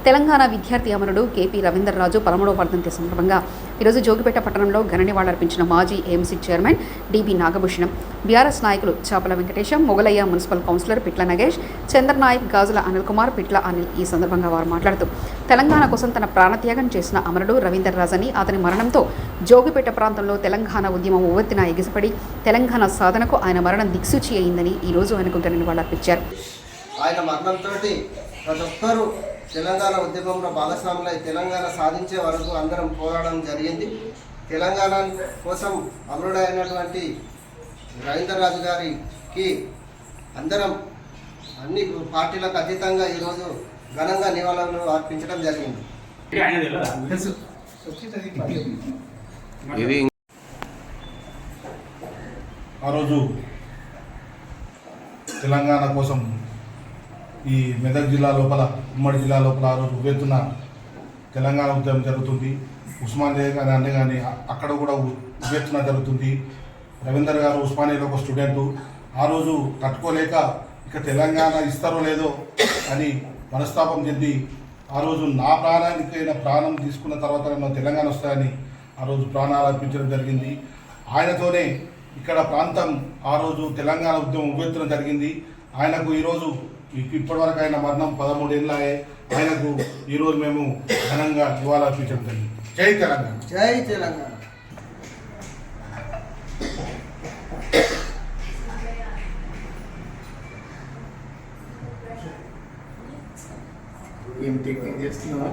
తెలంగాణ విద్యార్థి అమరుడు కేపీ రవీంద్రరాజు 13వ వర్ధంతి సందర్భంగా ఈరోజు జోగిపేట పట్టణంలో ఘన నివాళులర్పించిన మాజీ AMC chairman dB Nagabhushanam, BRS నాయకులు చాపల వెంకటేశం, మొగలయ్య మున్సిపల్ కౌన్సిలర్ పిట్ల నగేష్, చంద్రనాయక్, గాజుల అనిల్ కుమార్, పిట్ల అనిల్. ఈ సందర్భంగా వారు మాట్లాడుతూ తెలంగాణ కోసం తన ప్రాణత్యాగం చేసిన అమరుడు రవీంద్రరాజు అని, అతని మరణంతో జోగిపేట ప్రాంతంలో తెలంగాణ ఉద్యమం ఉవ్వెత్తున ఎగిసిపడి తెలంగాణ సాధనకు ఆయన మరణం దిక్సూచి అయిందని ఈరోజు ఆయనకు ఘన నివాళులర్పించారు. ఆయన మరణంతో ప్రతి ఒక్కరూ తెలంగాణ ఉద్యమంలో భాగస్వాములై తెలంగాణ సాధించే వరకు అందరం పోరాడడం జరిగింది. తెలంగాణ కోసం అమరుడైనటువంటి రవీంద్రరాజు గారికి అందరం అన్ని పార్టీలకు అతీతంగా ఈరోజు ఘనంగా నివాళులు అర్పించడం జరిగింది. ఆ రోజు తెలంగాణ కోసం ఈ మెదక్ జిల్లా లోపల, ఉమ్మడి జిల్లా లోపల ఆ రోజు ఉవ్వెత్తున తెలంగాణ ఉద్యమం జరుగుతుంది. ఉస్మానియా కానీ అన్నీ కానీ అక్కడ కూడా ఉవ్వెత్తున జరుగుతుంది. రవీందర్ గారు ఉస్మానియాలో ఒక స్టూడెంటు. ఆ రోజు తట్టుకోలేక ఇక తెలంగాణ ఇస్తారో లేదో అని మనస్తాపం చెంది ఆ రోజు నా ప్రాణానికైనా ప్రాణం తీసుకున్న తర్వాత తెలంగాణ వస్తాయని ఆ రోజు ప్రాణాలు అర్పించడం జరిగింది. ఆయనతోనే ఇక్కడ ప్రాంతం ఆ రోజు తెలంగాణ ఉద్యమం ఉవ్వెత్తున జరిగింది. ఆయనకు ఈరోజు ఇప్పటివరకు ఆయన మరణం 13 ఏళ్ళాయే. ఆయనకు ఈరోజు మేము ఘనంగా నివాళులర్పించడం జరిగింది. జై తెలంగాణ, జై తెలంగాణ. ఏం టెక్నిక్ చేస్తున్నావు?